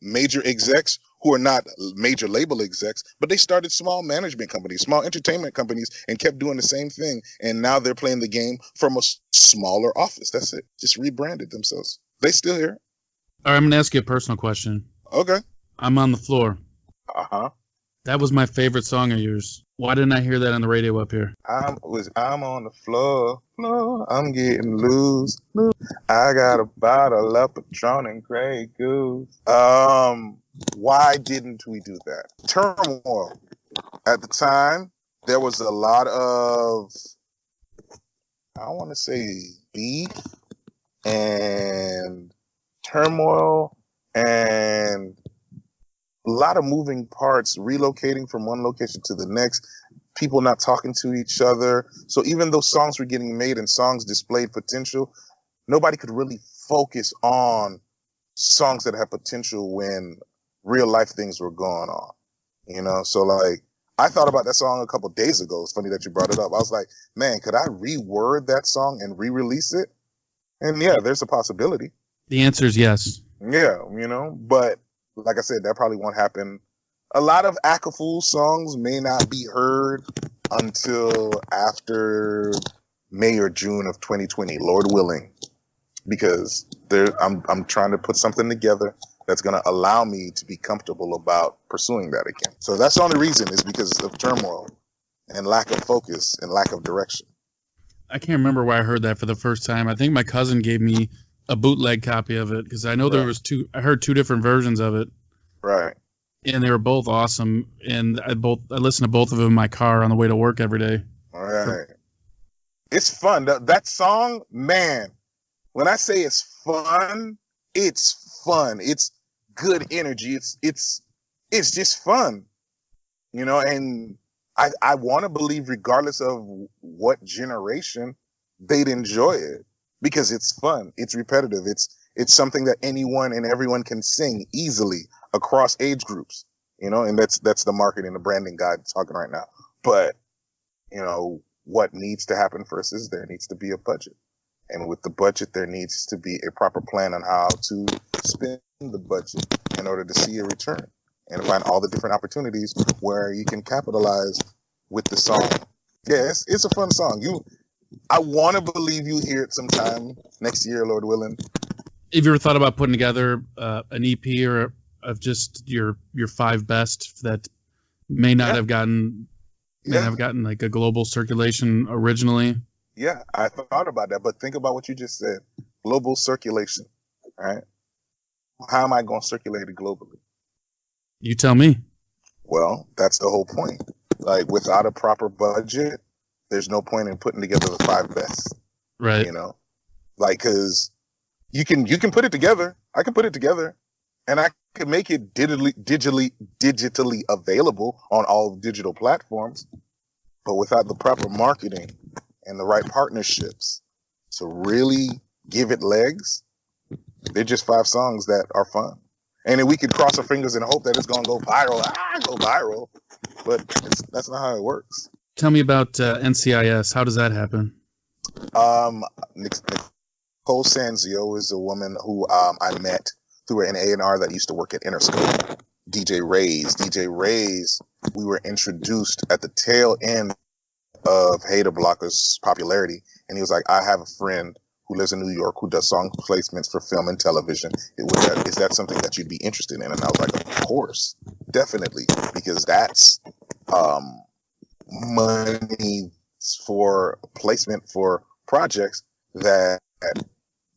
major execs who are not major label execs, but they started small management companies, small entertainment companies, and kept doing the same thing. And now they're playing the game from a smaller office. That's it. Just rebranded themselves. They still here. All right, I'm going to ask you a personal question. Okay. I'm on the Floor. Uh-huh. That was my favorite song of yours. Why didn't I hear that on the radio up here? I'm on the floor, I'm getting loose. I got a bottle of Patron and Grey Goose. Why didn't we do that? Turmoil. At the time, there was a lot of, I want to say, beef and turmoil and a lot of moving parts, relocating from one location to the next. people not talking to each other. So even though songs were getting made and songs displayed potential, nobody could really focus on songs that had potential when real life things were going on. So like I thought about that song a couple days ago. It's funny that you brought it up. I was like, man, could I reword that song and re-release it? And yeah, there's a possibility. The answer is yes. Yeah, but like I said, that probably won't happen. A lot of Acafool songs may not be heard until after May or June of 2020, Lord willing, because I'm trying to put something together that's going to allow me to be comfortable about pursuing that again. So that's the only reason, is because of turmoil and lack of focus and lack of direction. I can't remember where I heard that for the first time. I think my cousin gave me a bootleg copy of it, because I know there was I heard two different versions of it. Right. And they were both awesome. And I listened to both of them in my car on the way to work every day. All right. It's fun. That song, man, when I say it's fun, it's fun. It's good energy. It's just fun, and I want to believe, regardless of what generation, they'd enjoy it, because it's fun. It's repetitive. It's something that anyone and everyone can sing easily across age groups, and that's the marketing, the branding guide talking right now. But, what needs to happen first is there needs to be a budget. And with the budget, there needs to be a proper plan on how to spend the budget in order to see a return and find all the different opportunities where you can capitalize with the song. Yeah, it's a fun song. I want to believe you hear it sometime next year, Lord willing. Have you ever thought about putting together an EP or of just your five best that may not have gotten like a global circulation originally? Yeah, I thought about that, but think about what you just said. Global circulation, right? How am I going to circulate it globally? You tell me. Well, that's the whole point. Like, without a proper budget, there's no point in putting together the five best. Right. Like, because you can put it together. I can put it together, and I can make it digitally available on all digital platforms. But without the proper marketing and the right partnerships to really give it legs, they're just five songs that are fun. And then we could cross our fingers and hope that it's going to go viral. Go viral. But that's not how it works. Tell me about NCIS. How does that happen? Nicole Sanzio is a woman who I met through an A&R that used to work at Interscope. DJ Ray's, we were introduced at the tail end of Hater Blocker's popularity. And he was like, I have a friend who lives in New York who does song placements for film and television. Is that something that you'd be interested in? And I was like, of course, definitely, because that's money for placement for projects that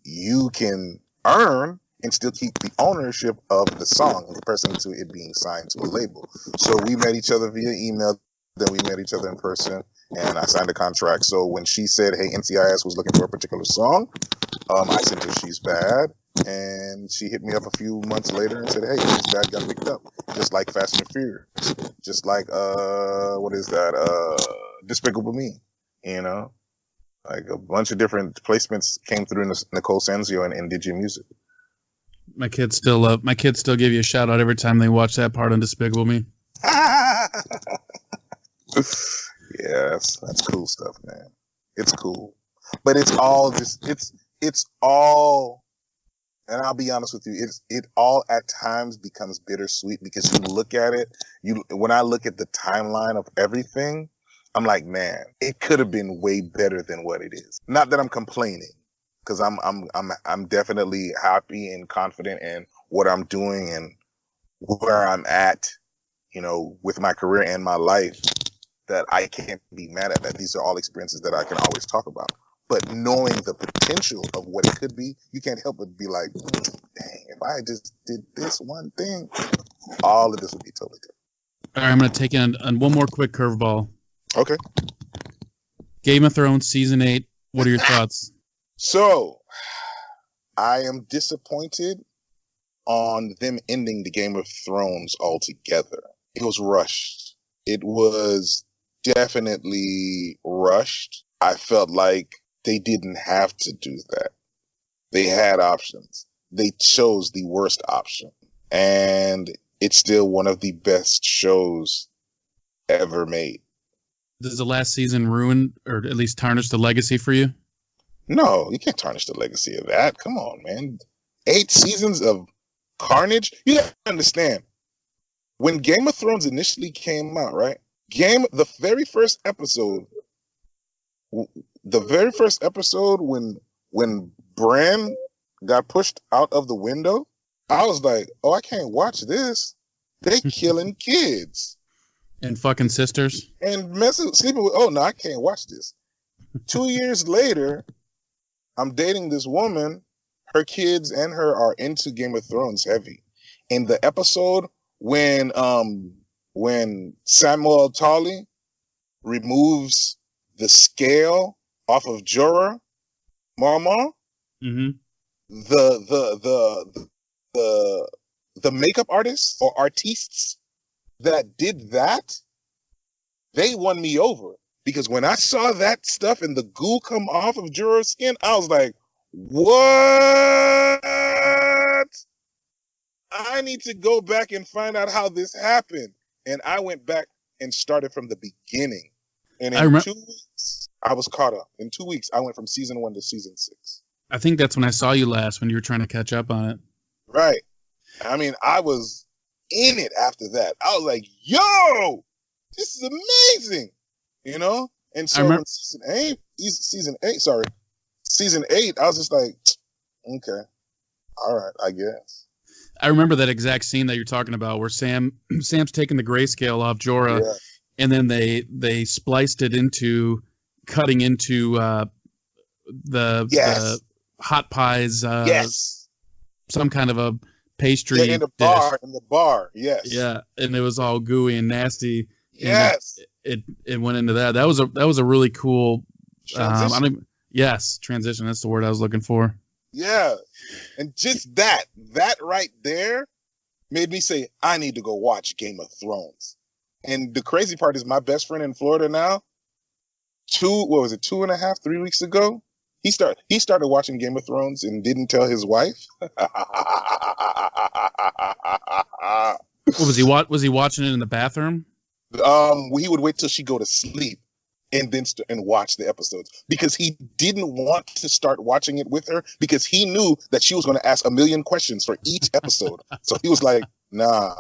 you can earn and still keep the ownership of the song in comparison to it being signed to a label. So we met each other via email, then we met each other in person, and I signed a contract. So when she said, hey, NCIS was looking for a particular song, I sent her She's Bad, and she hit me up a few months later and said, hey, She's Bad got picked up, just like Fast and Furious, just like, Despicable Me, like a bunch of different placements came through Nicole Sanzio and Digi Music. My kids still give you a shout out every time they watch that part on Despicable Me. Yes, that's cool stuff, man. It's cool, but it's all just it's all, and I'll be honest with you, it all at times becomes bittersweet, because you look at it, when I look at the timeline of everything, I'm like, man, it could have been way better than what it is. Not that I'm complaining, because I'm definitely happy and confident in what I'm doing and where I'm at, with my career and my life, that I can't be mad at that. These are all experiences that I can always talk about. But knowing the potential of what it could be, you can't help but be like, dang, if I just did this one thing, all of this would be totally different. All right, I'm going to take in one more quick curveball. Okay. Game of Thrones Season 8. What are your thoughts? So, I am disappointed on them ending the Game of Thrones altogether. It was rushed. It was definitely rushed. I felt like they didn't have to do that. They had options. They chose the worst option. And it's still one of the best shows ever made. Does the last season ruin or at least tarnish the legacy for you? No, you can't tarnish the legacy of that. Come on, man. 8 seasons of carnage? You have to understand. When Game of Thrones initially came out, right? The very first episode when Bran got pushed out of the window, I was like, oh, I can't watch this. They killing kids. And fucking sisters. And sleeping with, oh no, I can't watch this. 2 years later, I'm dating this woman. Her kids and her are into Game of Thrones heavy. In the episode when Samuel Tully removes the scale off of Jorah Mormont, the makeup artists or artistes that did that, they won me over. Because when I saw that stuff and the goo come off of Jorah's skin, I was like, what? I need to go back and find out how this happened. And I went back and started from the beginning. And in 2 weeks, I was caught up. In 2 weeks, I went from season 1 to season 6. I think that's when I saw you last, when you were trying to catch up on it. Right. I mean, I was in it after that. I was like, yo, this is amazing. You know? And so when season 8, I was just like, okay, all right, I guess. I remember that exact scene that you're talking about where Sam's taking the grayscale off Jorah, and then they spliced it into cutting into the hot pies, some kind of a pastry in the bar, yes. Yeah, and it was all gooey and nasty. Yes. And it went into that. That was a really cool transition. Transition. That's the word I was looking for. Yeah. And just that right there made me say, I need to go watch Game of Thrones. And the crazy part is my best friend in Florida now, 2.5, 3 weeks ago, he started watching Game of Thrones and didn't tell his wife. Was he watching it in the bathroom? He would wait till she go to sleep and then watch the episodes, because he didn't want to start watching it with her because he knew that she was going to ask a million questions for each episode. So he was like, nah.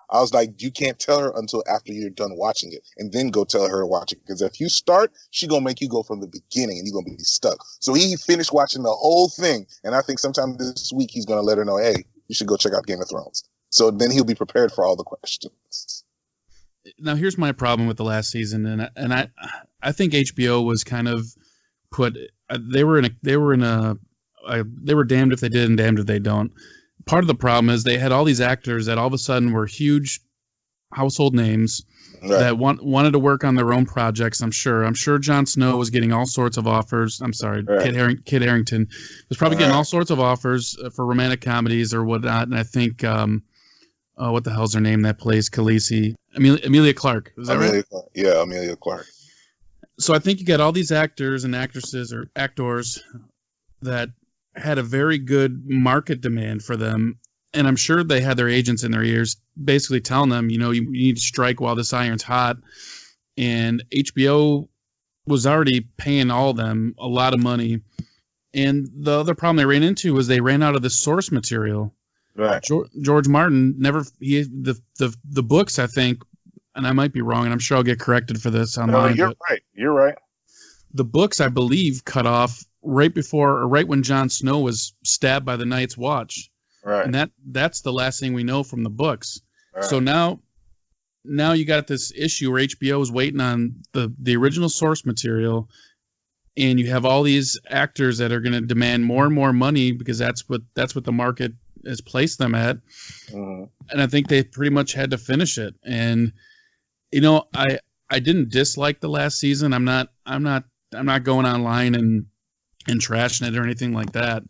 I was like, you can't tell her until after you're done watching it, and then go tell her to watch it. Because if you start, she's going to make you go from the beginning and you're going to be stuck. So he finished watching the whole thing. And I think sometime this week he's going to let her know, hey, you should go check out Game of Thrones. So then he'll be prepared for all the questions. Now here's my problem with the last season, and I think HBO was kind of they were damned if they did and damned if they don't. Part of the problem is they had all these actors that all of a sudden were huge household names that wanted to work on their own projects. I'm sure Jon Snow was getting all sorts of offers. I'm sorry, Kit Harington was probably getting all sorts of offers for romantic comedies or whatnot. And I think what the hell's her name that plays Khaleesi? Emilia Clarke. Is that right? Yeah, Emilia Clarke. So I think you got all these actors and actresses or actors that had a very good market demand for them. And I'm sure they had their agents in their ears basically telling them, you need to strike while this iron's hot. And HBO was already paying all of them a lot of money. And the other problem they ran into was they ran out of the source material. Right. George Martin the books, I think, and I might be wrong, and I'm sure I'll get corrected for this online. No, you're right. The books, I believe, cut off right when Jon Snow was stabbed by the Night's Watch. Right. And that's the last thing we know from the books. Right. So now you got this issue where HBO is waiting on the original source material, and you have all these actors that are going to demand more and more money because that's what the market has placed them at. Mm-hmm. And I think they pretty much had to finish it. And I didn't dislike the last season. I'm not going online and trashing it or anything like that.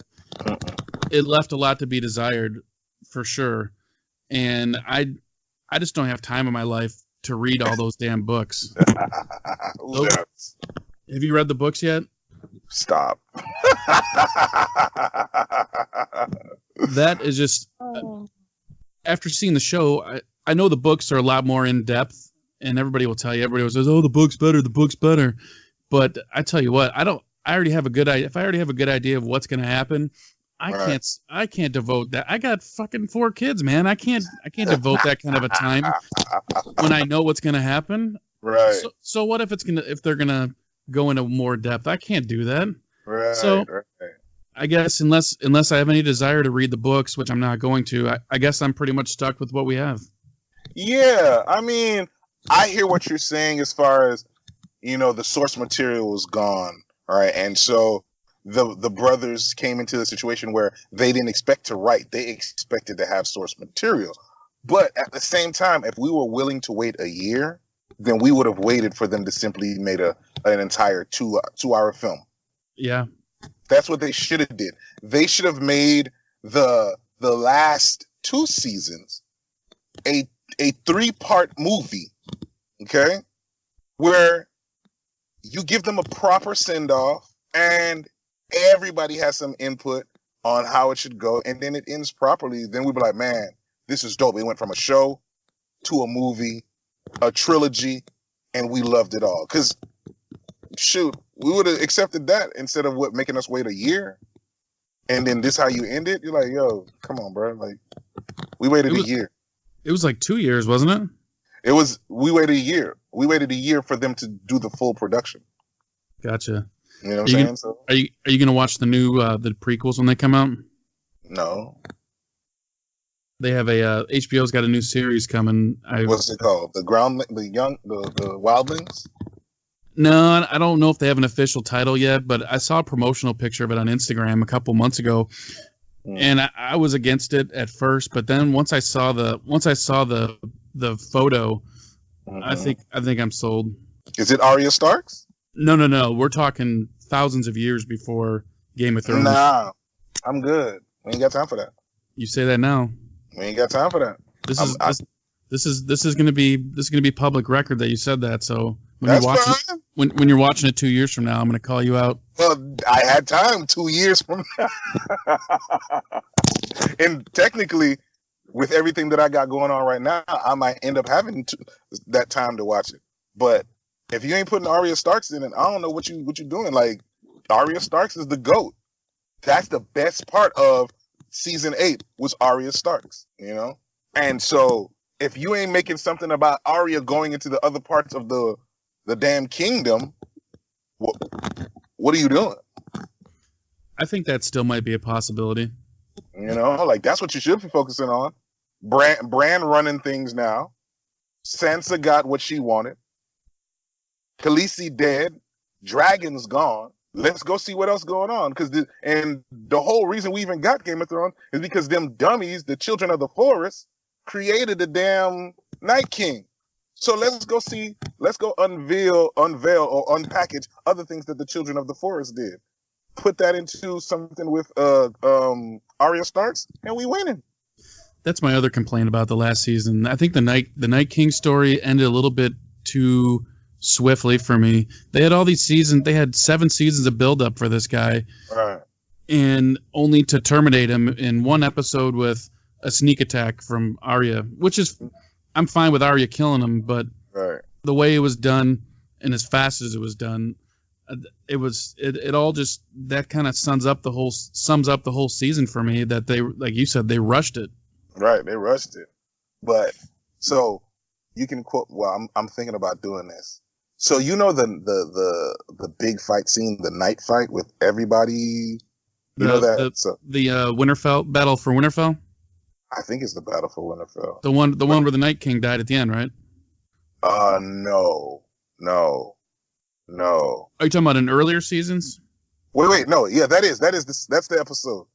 It left a lot to be desired, for sure. And I just don't have time in my life to read all those damn books. Yes. Have you read the books yet? Stop. That is just after seeing the show. I know the books are a lot more in depth, and everybody will tell you. Everybody says, "Oh, the book's better. The book's better." But I tell you what, I already have a good idea. If I already have a good idea of what's going to happen, I can't devote that. I got fucking 4 kids, man. I can't devote that kind of a time when I know what's going to happen. Right. So what if they're gonna go into more depth? I can't do that. Right. So right. I guess unless I have any desire to read the books, which I'm not going to, I guess I'm pretty much stuck with what we have. Yeah, I mean, I hear what you're saying as far as, the source material was gone, right? And so the brothers came into a situation where they didn't expect to write. They expected to have source material. But at the same time, if we were willing to wait a year, then we would have waited for them to simply make an entire 2-hour film. Yeah. That's what they should have did. They should have made the last 2 seasons a 3-part movie, okay, where you give them a proper send-off and everybody has some input on how it should go, and then it ends properly. Then we'd be like, man, this is dope. It went from a show to a movie, a trilogy, and we loved it all. Because, shoot, we would have accepted that instead of making us wait a year. And then this how you end it? You're like, yo, come on, bro. Like, we waited a year. It was like 2 years, wasn't it? We waited a year. We waited a year for them to do the full production. Gotcha. You know what I'm saying? Are you going to watch the new the prequels when they come out? No. They have HBO's got a new series coming. What's it called? The Wildlings? No, I don't know if they have an official title yet, but I saw a promotional picture of it on Instagram a couple months ago, and I was against it at first, but then once I saw the photo, I think I'm sold. Is it Arya Starks? No. We're talking thousands of years before Game of Thrones. Nah, I'm good. We ain't got time for that. You say that now. We ain't got time for that. This is gonna be public record that you said that. So when you're watching it 2 years from now, I'm gonna call you out. Well, I had time 2 years from now, and technically, with everything that I got going on right now, I might end up having that time to watch it. But if you ain't putting Arya Starks in it, I don't know what you doing. Like, Arya Starks is the GOAT. That's the best part of season 8 was Arya Starks, And so if you ain't making something about Arya going into the other parts of the damn kingdom, what are you doing? I think that still might be a possibility. Like, that's what you should be focusing on. Bran running things now. Sansa got what she wanted. Khaleesi dead. Dragon's gone. Let's go see what else going on. And the whole reason we even got Game of Thrones is because them dummies, the children of the forest, created the damn Night King. So let's go unveil or unpackage other things that the children of the forest did. Put that into something with Arya Starks, and we winning. That's my other complaint about the last season. I think the Night King story ended a little bit too swiftly for me. They had all these seasons. They had 7 seasons of build up for this guy, right? And only to terminate him in one episode with a sneak attack from Arya, which is, I'm fine with Arya killing him, but the way it was done and as fast as it was done, it all just, that kind of sums up the whole season for me. That they, like you said, they rushed it. Right, they rushed it. But so you can quote. Well, I'm thinking about doing this. So the big fight scene, the night fight with everybody. The Winterfell battle for Winterfell. I think it's the battle for Winterfell. The one where the Night King died at the end, right? No. Are you talking about in earlier seasons? Wait, no, yeah, that's the episode.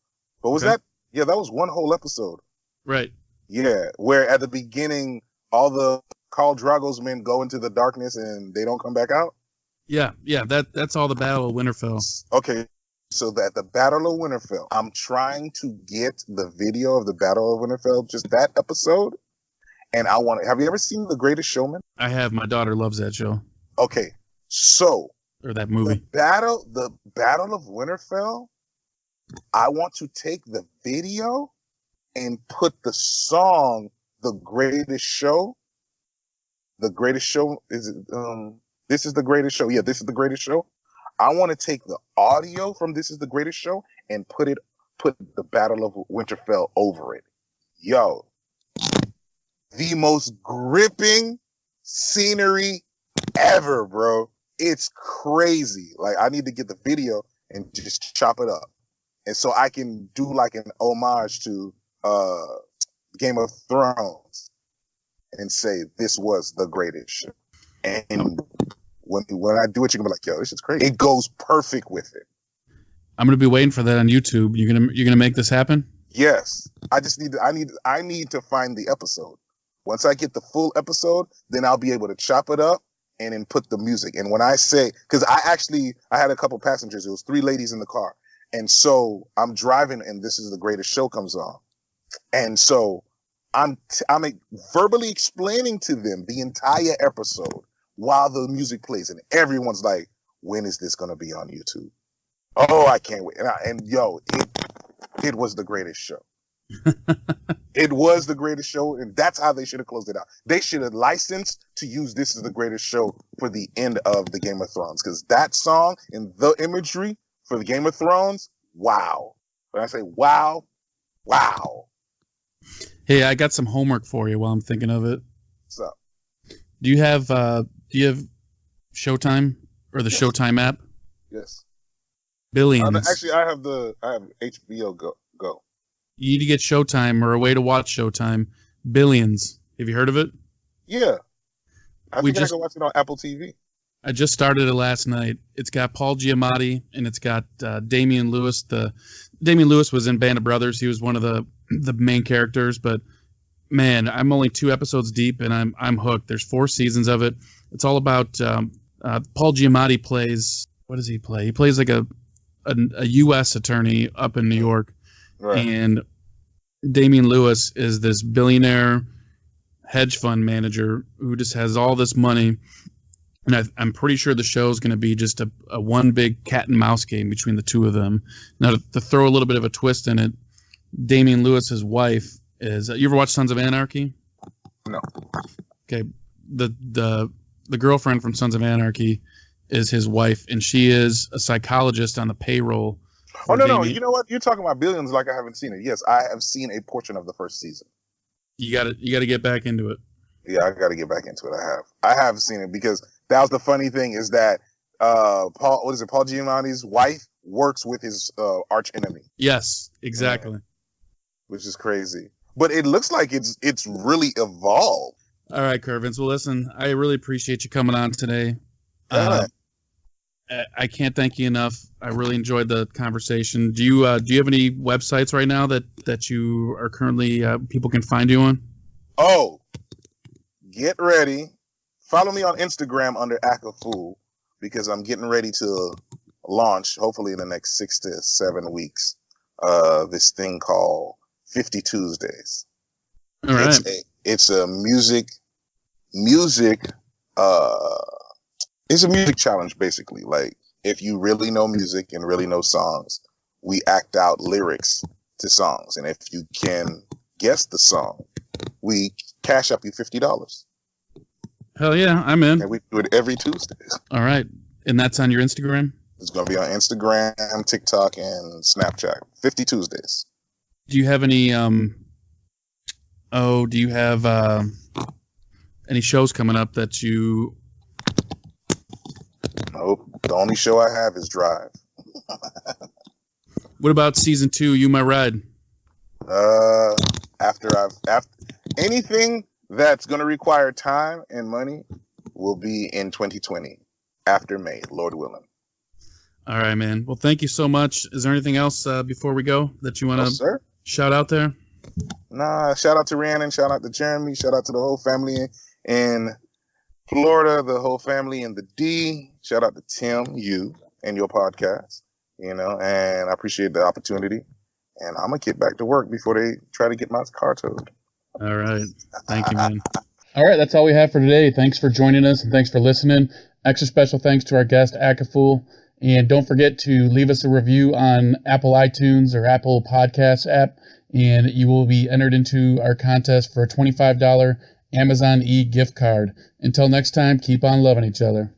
But was that? Yeah, that was one whole episode. Right. Yeah, where at the beginning all the Khal Drogo's men go into the darkness and they don't come back out. Yeah, that's all the Battle of Winterfell. Okay, so that the Battle of Winterfell, I'm trying to get the video of the Battle of Winterfell, just that episode, And I want to. Have you ever seen The Greatest Showman? I have. My daughter loves that show Okay, so or that movie. the Battle of Winterfell. I want to take the video and put the song "The Greatest Show." The Greatest Show is it? This is the Greatest Show. Yeah, this is the Greatest Show. I want to take the audio from "This is the Greatest Show" and put the Battle of Winterfell over it. Yo, the most gripping scenery ever, bro. It's crazy. Like, I need to get the video and just chop it up. And so I can do like an homage to Game of Thrones and say this was the greatest show. And when I do it, you're gonna be like, yo, this is crazy. It goes perfect with it. I'm gonna be waiting for that on YouTube. You're gonna make this happen? Yes. I need to find the episode. Once I get the full episode, then I'll be able to chop it up and then put the music. And when I say, because I had a couple passengers, it was 3 ladies in the car. And so I'm driving and This Is the Greatest Show comes on. And so I'm verbally explaining to them the entire episode while the music plays. And everyone's like, when is this going to be on YouTube? Oh, I can't wait. And it was the greatest show. It was the greatest show. And that's how they should have closed it out. They should have licensed to use This Is the Greatest Show for the end of the Game of Thrones. Because that song and the imagery for the Game of Thrones, wow. When I say wow, wow. Hey, I got some homework for you while I'm thinking of it. What's up? Do you have Showtime or the Showtime app? Yes. Billions. Actually, I have HBO Go. You need to get Showtime or a way to watch Showtime. Billions. Have you heard of it? Yeah. I can watch it on Apple TV. I just started it last night. It's got Paul Giamatti and it's got Damian Lewis. Damian Lewis was in Band of Brothers. He was one of the main characters. But man, I'm only 2 episodes deep and I'm hooked. There's 4 seasons of it. It's all about Paul Giamatti plays. What does he play? He plays like a U.S. attorney up in New York, right. And Damian Lewis is this billionaire hedge fund manager who just has all this money. And I'm pretty sure the show is going to be just a one big cat and mouse game between the two of them. Now, to throw a little bit of a twist in it, Damian Lewis's wife is. You ever watch Sons of Anarchy? No. Okay, the girlfriend from Sons of Anarchy is his wife, and she is a psychologist on the payroll. Oh no! You know what? You're talking about Billions like I haven't seen it. Yes, I have seen a portion of the first season. You got to get back into it. Yeah, I got to get back into it. I have seen it because that was the funny thing is that Paul Giamatti's wife works with his arch enemy. Yes, exactly. Which is crazy, but it looks like it's really evolved. All right, Kervens. Well, listen, I really appreciate you coming on today. I can't thank you enough. I really enjoyed the conversation. Do you have any websites right now that you are currently people can find you on? Oh, get ready. Follow me on Instagram under Acafool because I'm getting ready to launch, hopefully in the next 6 to 7 weeks, this thing called 50 Tuesdays. All right. It's a music. It's a music challenge, basically. Like, if you really know music and really know songs, we act out lyrics to songs. And if you can guess the song, we cash up you $50. Hell yeah, I'm in. And we do it every Tuesday. All right. And that's on your Instagram? It's going to be on Instagram, TikTok, and Snapchat. 50 Tuesdays. Do you have any, any shows coming up that you... Nope. The only show I have is Drive. What about season 2, You My Ride? After anything that's going to require time and money will be in 2020 after May, Lord willing. All right, man. Well, thank you so much. Is there anything else before we go that you want to shout out there? Nah, shout out to Rhiannon, shout out to Jeremy, shout out to the whole family in Florida, the whole family in the D. Shout out to Tim, you, and your podcast, and I appreciate the opportunity. And I'm going to get back to work before they try to get my car towed. All right. Thank you, man. All right, that's all we have for today. Thanks for joining us, and thanks for listening. Extra special thanks to our guest, Acafool. And don't forget to leave us a review on Apple iTunes or Apple Podcasts app, and you will be entered into our contest for a $25 Amazon gift card. Until next time, keep on loving each other.